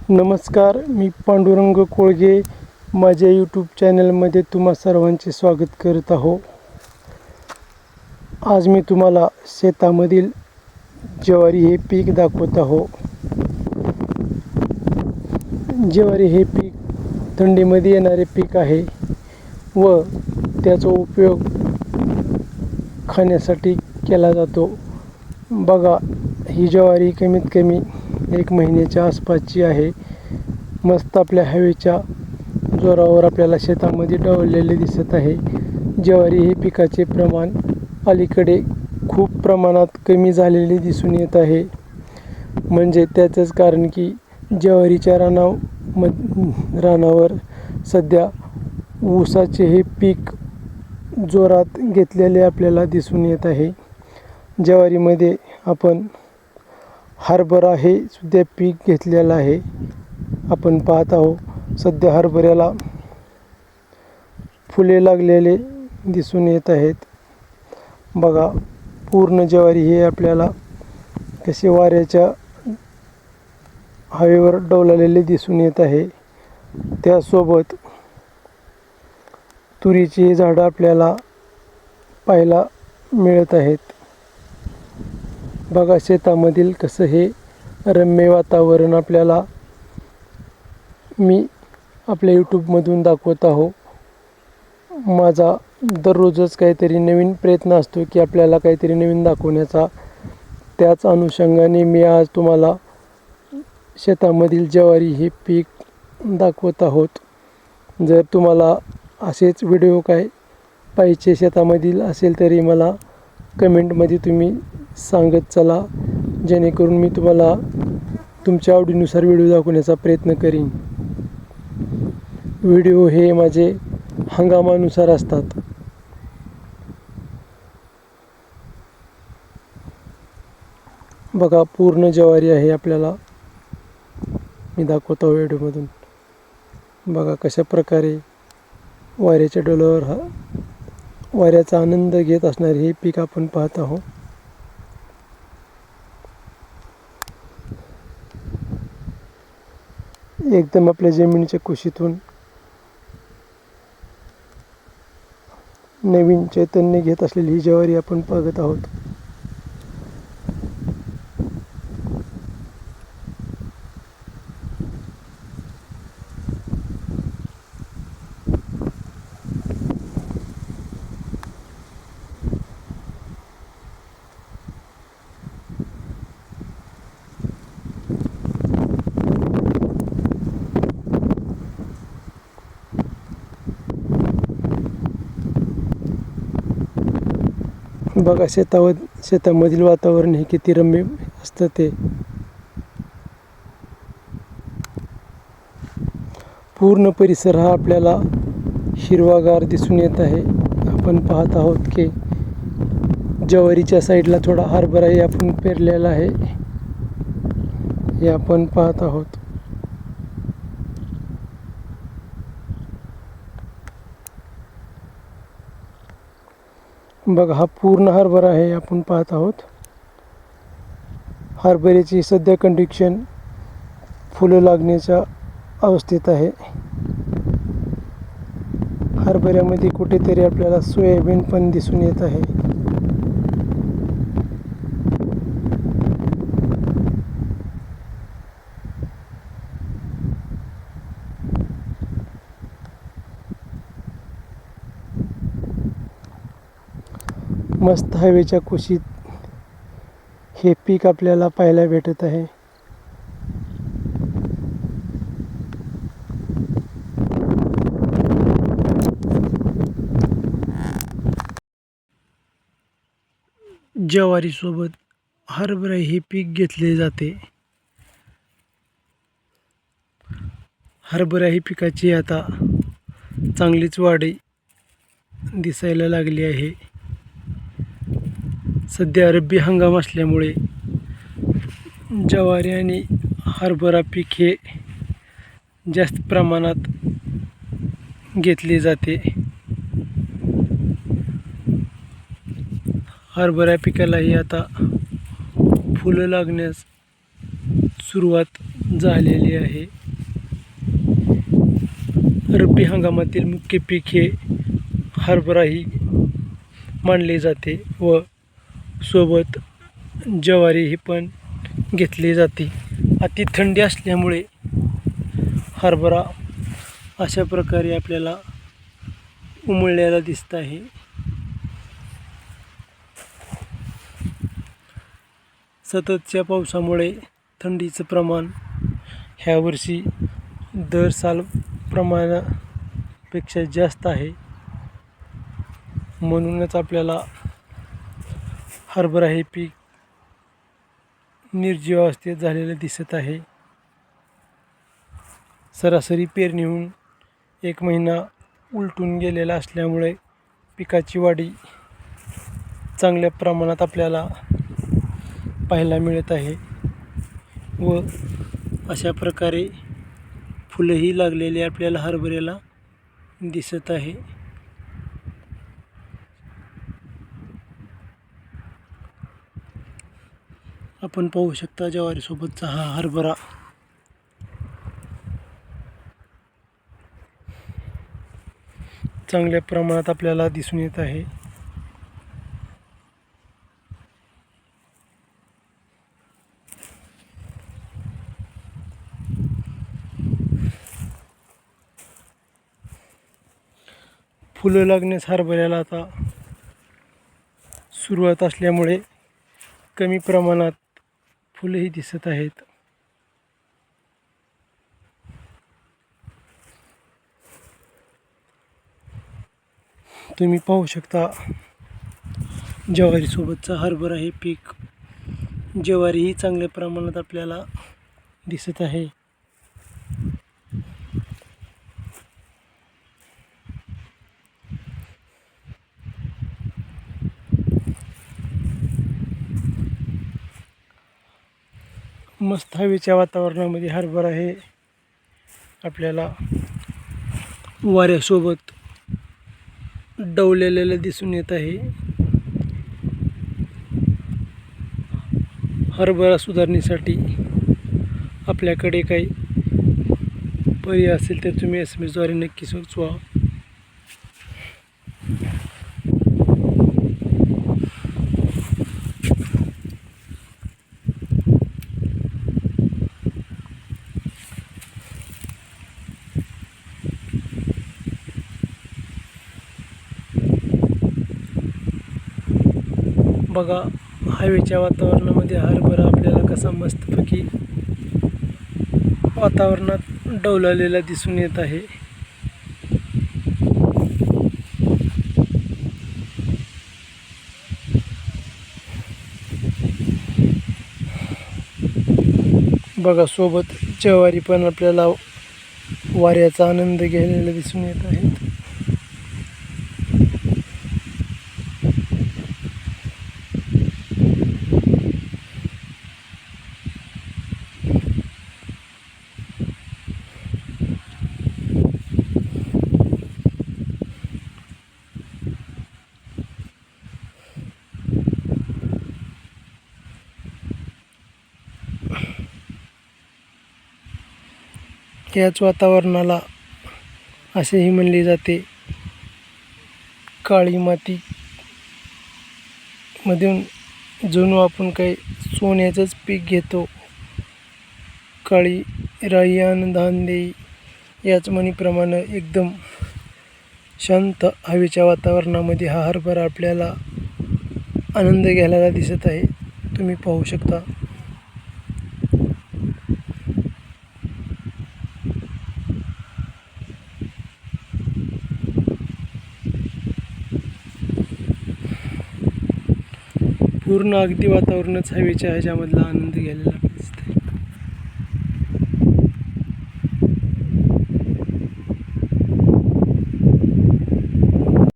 नमस्कार, मी पांडुरंग कोळगे माझ्या यूट्यूब चॅनलमध्ये तुम्हा सर्वांचे स्वागत करत आहो. आज मी तुम्हाला शेतामधील ज्वारी हे पीक दाखवत आहो. ज्वारी हे पीक थंडीमध्ये येणारे पीक आहे व त्याचा उपयोग खाण्यासाठी केला जातो. बघा, ही ज्वारी कमीत कमी 1 महिन्याच्या आसपासची आहे. मस्त आपल्या हवेच्या जोरावर आपल्याला शेतामध्ये डवलेले दिसत आहे. ज्वारी हे पिकाचे प्रमाण अलीकडे खूप प्रमाणात कमी झालेले दिसून येत आहे. म्हणजे त्याचंच कारण की ज्वारीच्या रानावर सध्या ऊसाचे हे पीक जोरात घेतलेले आपल्याला दिसून येत आहे. ज्वारीमध्ये आपण हरभरा हे सुद्धा पीक घेतलेलं आहे. आपण पाहत आहोत सध्या हरभऱ्याला फुले लागलेले दिसून येत आहेत. बघा, पूर्ण ज्वारी हे आपल्याला कसे वाऱ्याच्या हवेवर डोलालेले दिसून येत आहे. त्यासोबत तुरीची झाडं आपल्याला पाहायला मिळत आहेत. बघा, शेतामधील कसं हे रम्य वातावरण आपल्याला मी आपल्या यूट्यूबमधून दाखवत आहो. माझा दररोजच काहीतरी नवीन प्रयत्न असतो की आपल्याला काहीतरी नवीन दाखवण्याचा. त्याच अनुषंगाने मी आज तुम्हाला शेतामधील ज्वारी हे पीक दाखवत आहोत. जर तुम्हाला असेच व्हिडिओ काय पाहिजे शेतामधील असेल तरी मला कमेंटमध्ये तुम्ही सांगत चला, जेणेकरून मी तुम्हाला तुमच्या आवडीनुसार व्हिडिओ दाखवण्याचा प्रयत्न करीन. व्हिडिओ हे माझे हंगामानुसार असतात. बघा, पूर्ण ज्वारी आहे आपल्याला मी दाखवतो व्हिडिओमधून. बघा कशा प्रकारे वाऱ्याच्या डोलावर वाऱ्याचा आनंद घेत असणारे हे पीक आपण पाहत आहोत. एकदम आपल्या जमिनीच्या कुशीतून नवीन चैतन्य घेत असलेली ही ज्वारी आपण बघत आहोत. बघा, शेतामधील वातावरण हे किती रम्य असतं ते. पूर्ण परिसर हा आपल्याला हिरवागार दिसून येत आहे. आपण पाहत आहोत की ज्वारीच्या साईडला थोडा हरभराही आपण पेरलेला आहे, हे आपण पाहत आहोत. बघा, हा पूर्ण हरभरा आहे आपण पाहत आहोत. हरभऱ्याची सध्या कंडिशन फुलं लागण्याच्या अवस्थेत आहे. हरभऱ्यामध्ये कुठेतरी आपल्याला सोयाबीन पण दिसून येत आहे. मस्त हवेच्या कुशीत हे पीक आपल्याला पाहायला भेटत आहे. ज्वारीसोबत हरभरा हे पीक घेतले जाते. हरभरा ही पिकाची आता चांगलीच वाढ दिसायला लागली आहे. सध्या रब्बी हंगाम असल्यामुळे ज्वारी आणि हरभरा पीक हे जास्त प्रमाणात घेतले जाते. हरभरा पिकालाही आता फुलं लागण्यास सुरुवात झालेली आहे. रब्बी हंगामातील मुख्य पीक हे हरभराही मानले जाते व सोबत ज्वारी ही पण घेतली जाते. अति थंडी असल्यामुळे हरभरा अशा प्रकारे आपल्याला उमळलेला दिसत आहे. सततच्या पावसामुळे थंडीचं प्रमाण ह्या वर्षी दर साल प्रमाणापेक्षा जास्त आहे. म्हणूनच आपल्याला हरभरा हे पीक निर्जीव अवस्थेत झालेलं दिसत आहे. सरासरी पेरणी होऊन 1 महिना उलटून गेलेला असल्यामुळे पिकाची वाढी चांगल्या प्रमाणात आपल्याला पाहायला मिळत आहे व अशा प्रकारे फुलंही लागलेली आपल्याला हरभऱ्याला दिसत आहे. आपण पाहू शकता ज्वारीसोबतचा हा हरभरा चांगल्या प्रमाणात आपल्याला दिसून येत आहे. फुलं लागण्यास हरभऱ्याला आता सुरुवात असल्यामुळे कमी प्रमाणात फुलंही दिसत आहेत. तुम्ही पाहू शकता ज्वारीसोबतचा हरभरा हे पीक. ज्वारीही चांगल्या प्रमाणात आपल्याला दिसत आहे. मस्त हवेच्या वातावरणामध्ये हरभरा हे आपल्याला वाऱ्यासोबत डवलेलं दिसून येत आहे. हरभरा सुधारण्यासाठी आपल्याकडे काही पर्याय असेल तर तुम्ही SMS द्वारे नक्की सुचवा. बघा हवेच्या वातावरणामध्ये हरभरा आपल्याला कसा मस्तपैकी वातावरणात डौलालेला दिसून येत आहे. बघा सोबत ज्वारी पण आपल्याला वाऱ्याचा आनंद घेतलेला दिसून येत आहे. याच वातावरणाला असेही म्हणले जाते, काळी माती मधून जणू आपण काही सोन्याचंच पीक घेतो. काळी राई आनंदान देई याच म्हणीप्रमाणे एकदम शांत हवेच्या वातावरणामध्ये हा हरभरा आपल्याला आनंद घ्यायला दिसत आहे. तुम्ही पाहू शकता. पूर्ण अगदी वातावरणच हवेच्या ह्याच्यामधला आनंद घ्यायला दिसतंय.